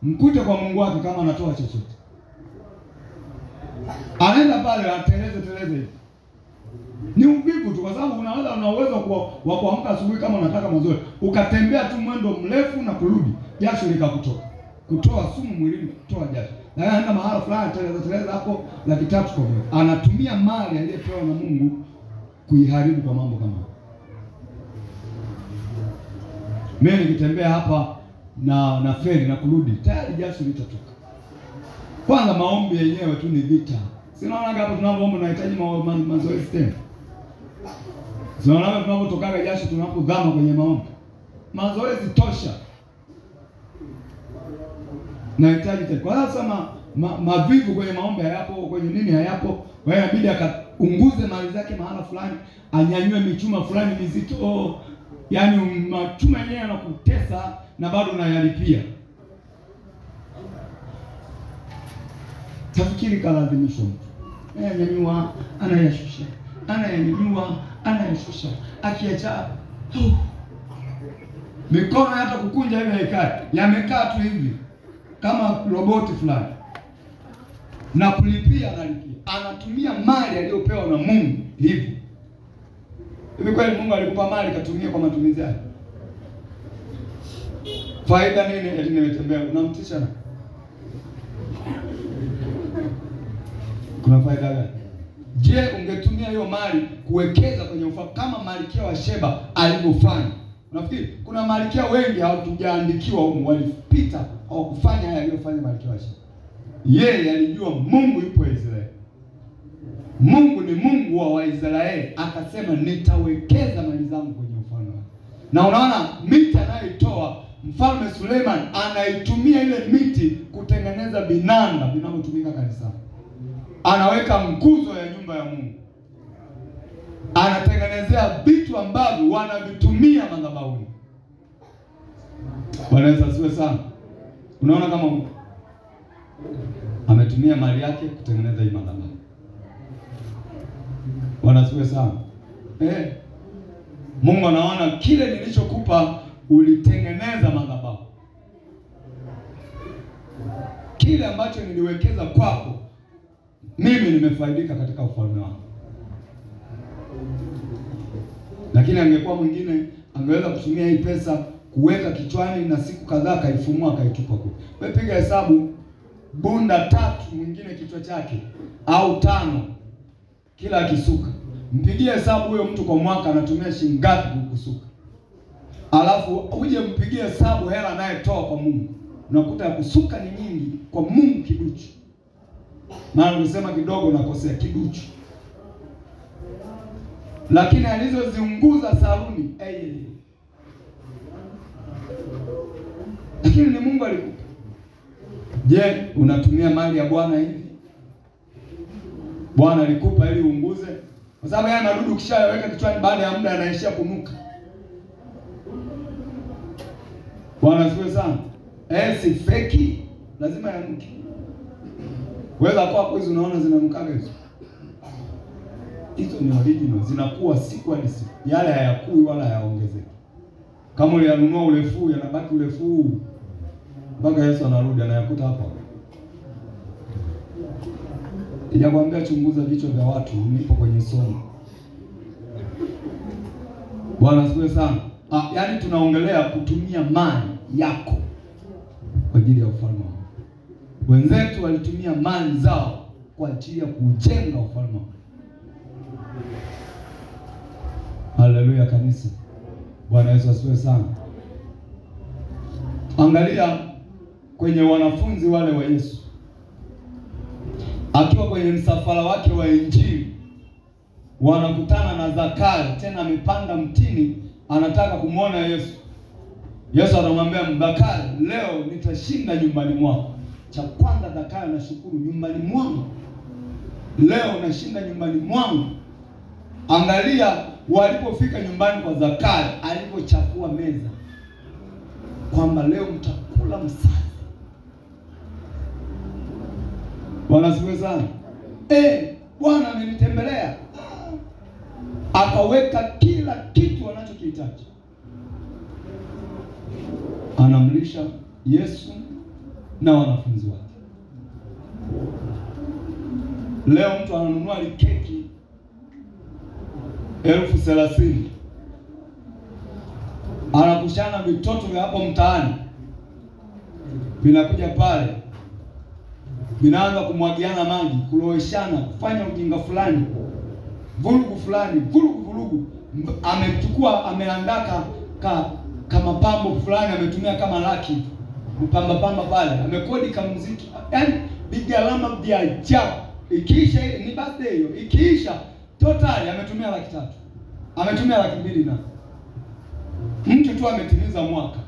Speaker 1: mkute kwa Mungu wake kama anatoa chochote. Anaenda pale ateleze hivi. Ni uvivu tu, kwa sababu una uwezo wa kuamka asubuhi kama unataka mazoezi, ukatembea tu mwendo mrefu na kurudi, jasho likakutoka, kutoa sumu mwilini, kutoa jasho. Na anaenda mahali fulani teleza hapo 300 kwa mwezi. Anatumia mali aliyopewa na Mungu kuiharibu kwa mambo kama hayo. Mimi nikitembea hapa na feri na kurudi, tayari jasho litatoka. Kwanza maombi yenyewe tu ni vita. Sinaona hapo tunapoomba tunahitaji mazoezi tena. Sinaona tunapotokaga jasho tunapodhama kwenye maombi. Mazoezi tosha. Nahitaji tena. Kwa hiyo sema mavivu kwenye maombi hayapo, kwenye nini hayapo. Wewe inabidi akaunguze mali zake mahala fulani, anyanyue michuma fulani mizito. Yaani machuma yenyewe yanakutesa na bado unayalipia. Tafikiri kalazimishwa mtu. Ananyanyua, anayashusha. Ananyanyua, anayashusha. Akiacha mikono hata kukunja hivi haikai. Yamekaa tu hivi kama roboti fulani. Na kulipia analipia. Anatumia mali aliyopewa na Mungu hivi. Hivi kweli Mungu alikupa mali katumia kwa matumizi yake? Faida nini? Eti nimetembea, unamtisha na kuna faida gani? Je, ungetumia hiyo mali kuwekeza kwenye ufalme kama Malkia wa Sheba alivyofanya? Unafikiri kuna malkia wengi hawatujaandikiwa huko walipita hawakufanya haya aliyofanya Malkia wa Sheba? Yeye alijua Mungu yupo Israeli. Mungu ni Mungu wa Waisraeli, akasema nitawekeza mali zangu kwenye ufalme. Na unaona miti anayoitoa Mfalme Suleiman anaitumia ile miti kutengeneza vinanda vinavyotumika kanisani. Anaweka nguzo ya nyumba ya Mungu. Anatengenezea vitu ambavyo wanavitumia madhabahuni. Bwana Yesu asifiwe sana. Unaona kama ametumia mali yake kutengeneza hii madhabahu. Bwana asifiwe sana. Mungu anaona kile nilichokupa ulitengeneza madhabahu. Kile ambacho niliwekeza kwako mimi nimefaidika katika ufalme wangu. Lakini angekuwa mwingine angeweza kutumia hii pesa kuweka kichwani na siku kadhaa kaifumua kaitupa kule. Wewe piga hesabu bunda 3 mwingine kichwa chake au 5 kila akisuka. Mpigie hesabu huyo mtu kwa mwaka anatumia shilingi ngapi kukusuka. Alafu uje mpigie hesabu hela anayetoa kwa Mungu. Unakuta ya kusuka ni nyingi, kwa Mungu kiduchu. Maana unasema kidogo unakosea kiduchu. Lakini alizoziunguza saluni, lakini ni Mungu alikupa. Je, unatumia mali ya Bwana hivi? Bwana alikupa ili uunguze? Kwa sababu yale madudu ukishayaweka kichwani baada ya muda yanaishia kunuka. Bwana asifiwe sana. Si feki, lazima yanuke. Weza kwa hizo unaona zinanukaga hizo. Hizo ni original, zinakuwa siku hadi siku. Yale hayakui wala hayaongezeki. Kama ulianunua urefu, yanabaki urefu. Mpaka Yesu anarudi anayakuta hapa. Nijakwambia chunguza vichwa vya watu, nipo kwenye somo. Bwana asifiwe sana. Yaani tunaongelea kutumia mali yako kwa ajili ya ufalme. Wenzetu walitumia mali zao kwa ajili ya kujenga ufalme. Haleluya kanisa. Bwana Yesu asifiwe sana. Angalia kwenye wanafunzi wale wa Yesu. Akiwa kwenye msafara wake wa Injili, wanakutana na Zakayo, tena amepanda mtini, anataka kumwona Yesu. Yesu anamwambia Zakayo, leo nitashinda nyumbani mwako. Cha kwanza Zakayo anashukuru, nyumbani mwangu. Leo nashinda nyumbani mwangu. Angalia walipofika nyumbani kwa Zakayo, alipochafua meza. Kwamba leo mtakula msaada. Bwana asifiwe sana. Bwana amenitembelea. Akaweka kila kitu wanachokihitaji. anamlisha Yesu na wanafunzi wake. Leo mtu ananunua keki 30,000, anakushana vitoto vya hapo mtaani, vinakuja pale, vinaanza kumwagiana maji, kuloeshana, kufanya ujinga fulani, vurugu fulani, vurugu. Amechukua, ameandaka kama pambo fulani, ametumia kama laki pamba pale, amekodi kama muziki, yaani vigalama vya ajabu. Ikiisha ile ni birthday hiyo, ikiisha totally ametumia 300,000, ametumia 200,000 na mtu tu ametimiza mwaka,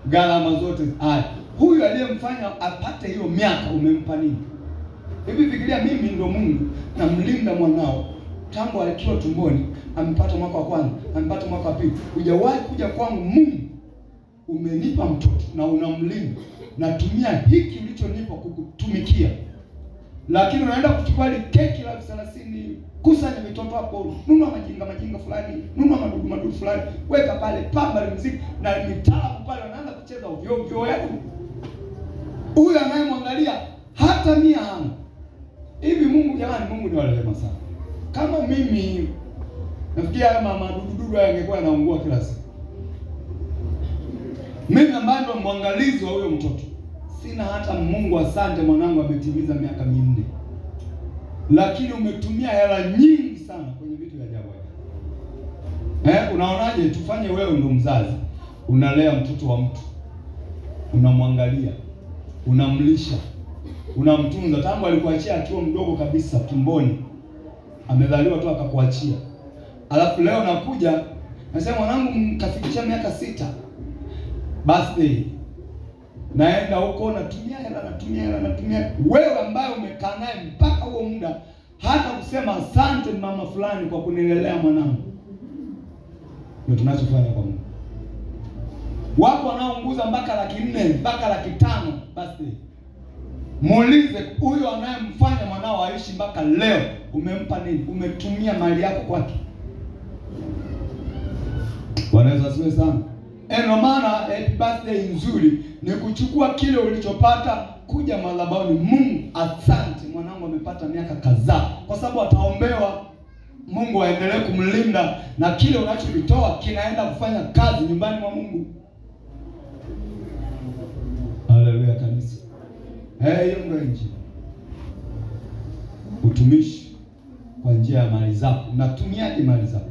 Speaker 1: gharama zote haya. Huyu aliyemfanya apate hiyo miaka umempa nini? Hivi fikiria, mimi ndo Mungu namlinda mwanao tangu alikiwa tumboni, amepata mwaka wa kwanza, amepata mwaka wa pili. Hujawahi kuja kwangu, Mungu umenipa mtoto na unamlinda, natumia hiki ulichonipa kukutumikia. Lakini unaenda kuchukua ile keki la 30,000, kusanya mitoto hapo, nunua majinga fulani, nunua madudu fulani, weka pale, pamba ile muziki na mitaalamu pale wanaanza kucheza ovyo yako. Huyu anayemwangalia hata 100 hana. Hivi Mungu, jamani, Mungu ni wa rehema sana. Kama mimi nafikia haya mama dudu yangekuwa yanaungua kila siku. Mimi ambaye ndo mwangalizi wa huyo mtoto, sina hata Mungu asante, mwanangu ametimiza miaka 4. Lakini umetumia hela nyingi sana kwenye vitu vya ajabu. Unaonaje tufanye? Wewe ndo mzazi, unalea mtoto wa mtu, unamwangalia, unamlisha, unamtunza tangu alikuachia akiwa mdogo kabisa tumboni, amezaliwa tu akakuachia. Alafu leo nakuja nasema mwanangu kafikisha miaka 6, birthday, naenda huko natumia hela. Wewe ambaye umekaa naye mpaka huo muda, hata kusema asante mama fulani kwa kunilelea mwanangu, ndio tunachofanya kwa Mungu. Wako wanaounguza mpaka 400,000 mpaka 500,000 birthday. Muulize huyo anayemfanya mwanao aishi mpaka leo, umempa nini? Umetumia mali yako kwake. Bwana Yesu asifiwe sana. Ndio maana happy birthday nzuri ni kuchukua kile ulichopata kuja madhabahuni. Mungu asante, mwanangu amepata miaka kadhaa, kwa sababu ataombewa. Mungu aendelee kumlinda na kile unachokitoa kinaenda kufanya kazi nyumbani mwa Mungu. Haleluya kanisa. Hiyo ndio injili. Utumishi kwa njia ya mali zako. Unatumiaje mali zako?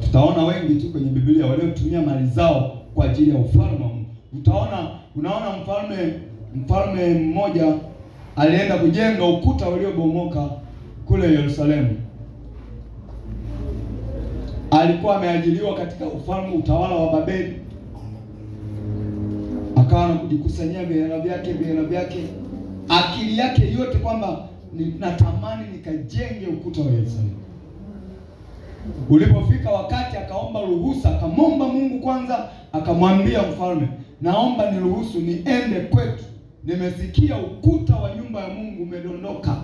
Speaker 1: Tutaona wengi tu kwenye Biblia waliotumia mali zao kwa ajili ya ufalme wa Mungu. Unaona mfalme mmoja alienda kujenga ukuta uliobomoka kule Yerusalemu. Alikuwa ameajiriwa katika ufalme, utawala wa Babeli. Akawa anakujikusanyia vihela vyake, akili yake yote kwamba natamani nikajenge ukuta wa Yerusalemu. Ulipofika wakati akaomba ruhusa, akamwomba Mungu kwanza, akamwambia mfalme, naomba niruhusu niende kwetu, nimesikia ukuta wa nyumba ya Mungu umedondoka.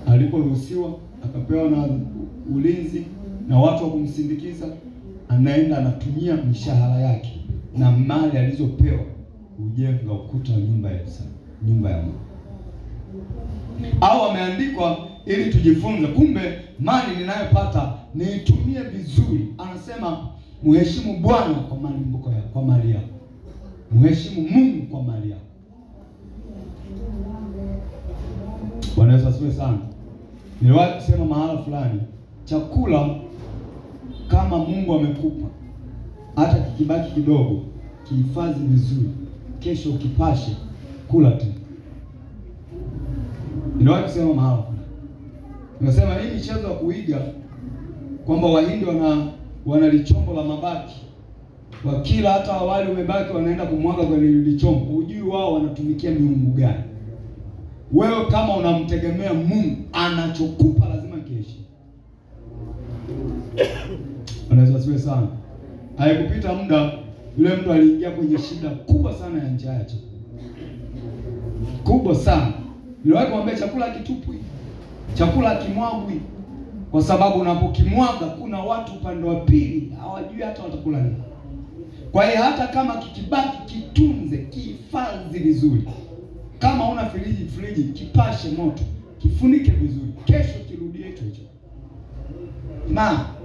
Speaker 1: Aliporuhusiwa akapewa na ulinzi na watu wa kumsindikiza, anaenda anatumia mishahara yake na mali alizopewa kujenga ukuta wa nyumba ya Mungu. Au ameandikwa ili tujifunze, kumbe mali ninayopata niitumie vizuri. Anasema muheshimu Bwana kwa mali yako, muheshimu Mungu kwa mali yako. Bwana Yesu asifiwe sana. Niliwahi kusema mahala fulani, chakula kama Mungu amekupa, hata kikibaki kidogo, kihifadhi vizuri, kesho ukipashe kula tu. Niliwahi kusema mahala fulani, nasema hii michezo ya kuiga kwamba Wahindi wana lichombo la mabaki, wakila hata wali umebaki wanaenda kumwaga kwenye lichombo. Hujui wao wanatumikia miungu gani? Wewe kama unamtegemea Mungu, anachokupa lazima kiishi. Anaweza siwe sana. Haikupita muda yule mtu aliingia kwenye shida kubwa sana ya njaa ya chakula. Kubwa sana. Niliwahi kumwambia chakula kitupwi, chakula kimwagwi. kwa sababu unapokimwaga kuna watu upande wa pili hawajui hata watakula nini. Kwa hiyo hata kama kikibaki, kitunze, kihifadhi vizuri. Kama una friji kipashe moto, kifunike vizuri, kesho kirudie hicho hicho.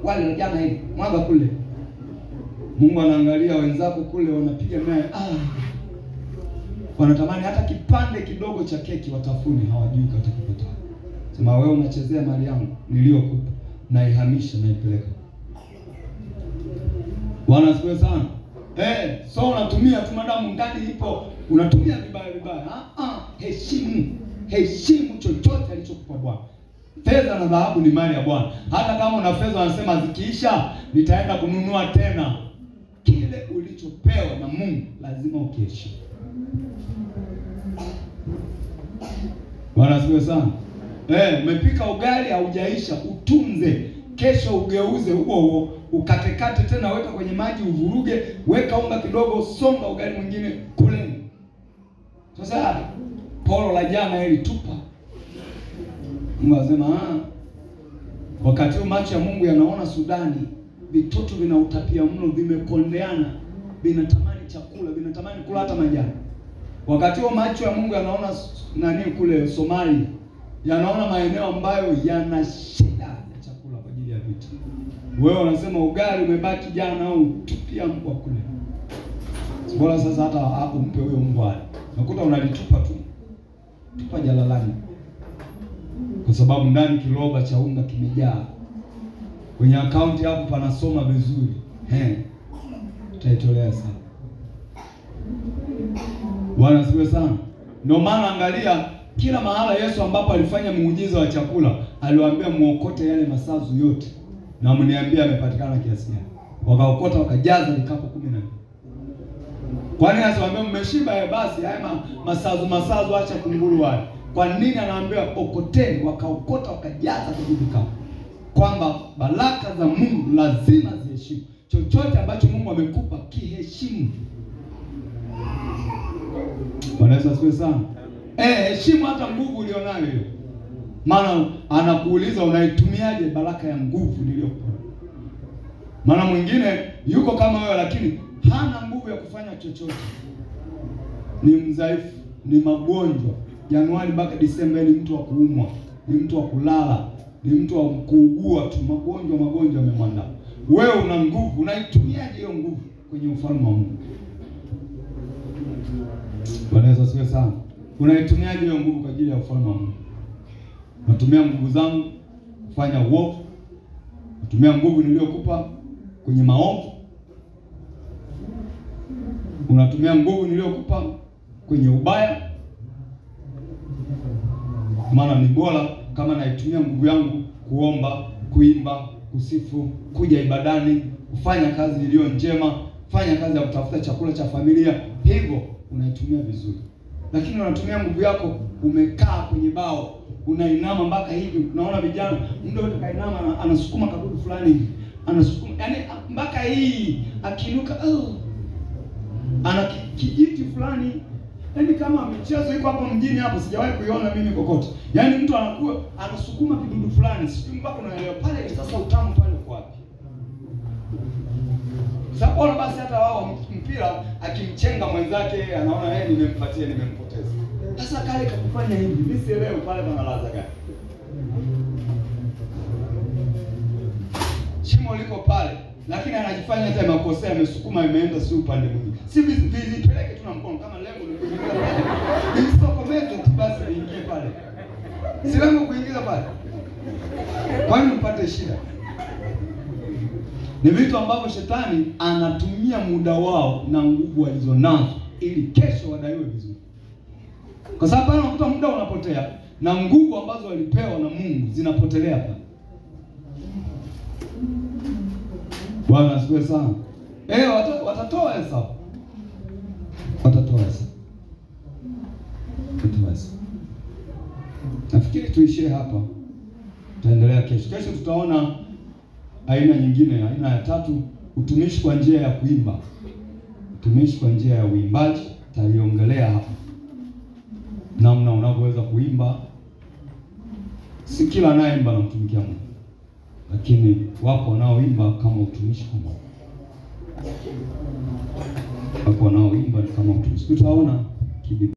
Speaker 1: Wale jana hivi mwaga kule, Mungu anaangalia wenzako kule wanapiga naye, wanatamani hata kipande kidogo cha keki watafuni, hawajui watakipata. Sema wewe unachezea mali yangu niliyokupa, naihamisha naipeleka. Bwana asifiwe sana. So unatumia tu madamu ndani ipo, unatumia vibaya. Heshimu chochote alichokupa Bwana. Fedha na dhahabu ni mali ya Bwana. Hata kama una fedha anasema zikiisha nitaenda kununua tena. Kile ulichopewa na Mungu lazima ukiheshimu. Bwana asifiwe sana. Umepika ugali haujaisha, utunze. Kesho ugeuze huo ukatekate tena, weka kwenye maji uvuruge, weka unga kidogo, songa ugali mwingine kule. Sasa polo la jana ili tupa. Mungu anasema wakati huu macho ya Mungu yanaona Sudani, vitoto vinautapia mno, vimekondeana, vinatamani chakula, vinatamani kula hata majani. Wakati huu macho ya Mungu yanaona kule Somalia, yanaona maeneo ambayo yana shida ya chakula kwa ajili ya vita. Wewe unasema ugali umebaki jana au tupia mbwa kule. Bora sasa hata hapo mpe huyo mbwa. Nakuta unalitupa tu. Tupa jalalani. Kwa sababu ndani kiroba cha unga kimejaa. Kwenye akaunti hapo panasoma vizuri. Utaitolea sana. Bwana asifiwe sana. Ndio maana angalia kila mahala Yesu ambapo alifanya muujiza wa chakula, aliwaambia muokote yale masazu yote. Na mniambia amepatikana kiasi gani. Wakaokota wakajaza vikapu 12. Kwani asiwaambia mmeshiba basi haya masazu acha kunguru wale. Kwa nini anaambia okoteni? Wakaokota wakajaza vikapu. Kwamba baraka za Mungu lazima ziheshimu. Chochote ambacho Mungu amekupa kiheshimu. Bwana Yesu asifiwe sana. Heshimu hata nguvu ulionayo hiyo. Maana anakuuliza unaitumiaje baraka ya nguvu niliyokupa. Maana mwingine yuko kama wewe lakini hana nguvu ya kufanya chochote. Ni mdhaifu, ni magonjwa. Januari mpaka Disemba ni mtu wa kuumwa, ni mtu wa kulala, ni mtu wa kuugua tu, magonjwa yamemwandama. Wewe una nguvu, unaitumiaje hiyo nguvu kwenye ufalme wa Mungu? Bwana Yesu asifiwe sana. Unaitumiaje hiyo nguvu kwa ajili ya ufalme wa Mungu? Natumia nguvu zangu kufanya uovu. Natumia nguvu niliyokupa kwenye maovu. Unatumia nguvu niliyokupa kwenye ubaya. Maana ni bora kama naitumia nguvu yangu kuomba, kuimba, kusifu, kuja ibadani, kufanya kazi iliyo njema, kufanya kazi ya kutafuta chakula cha familia. Hivyo unaitumia vizuri. Lakini unatumia nguvu yako umekaa kwenye bao, unainama mpaka hivi. Unaona vijana mtu wote kainama anasukuma kadudu fulani hivi. Anasukuma yani mpaka hii akinuka ana kijiti fulani. Yaani kama michezo iko hapo mjini hapo sijawahi kuiona mimi kokote. Yaani mtu anakuwa anasukuma kidudu fulani, sijui mpaka unaelewa pale sasa utamu pale uko wapi. Sababu basi hata wao mpira akimchenga mwenzake anaona yeye nimempatia nimempoteza. Sasa kale kakufanya hivi, mimi sielewi pale panalaza gani. Shimo liko pale, lakini anajifanya hata makosea amesukuma imeenda si upande mwingine. Si vizipeleke tu na mkono kama lengo ni kuingiza pale. Msokomezo tu basi ingie pale. Si lengo kuingiza pale. Kwani mpate shida. Ni vitu ambavyo shetani anatumia muda wao na nguvu walizonazo ili kesho wadaiwe vizuri. Kwa sababu pale unakuta muda unapotea na nguvu ambazo walipewa na Mungu zinapotelea pale. Bwana asifiwe sana. Watatoa hesabu. Watatoa hesabu. Nafikiri tuishie hapa. Tutaendelea kesho. Kesho tutaona aina nyingine, aina ya tatu, utumishi kwa njia ya kuimba. Utumishi kwa njia ya uimbaji, taliongelea hapa. Namna unavyoweza kuimba. Si kila anayeimba anamtumikia Mungu. lakini wapo wanaoimba kama utumishi kwa Mungu. Wapo wanaoimba kama utumishi. Tutaona kibiblia.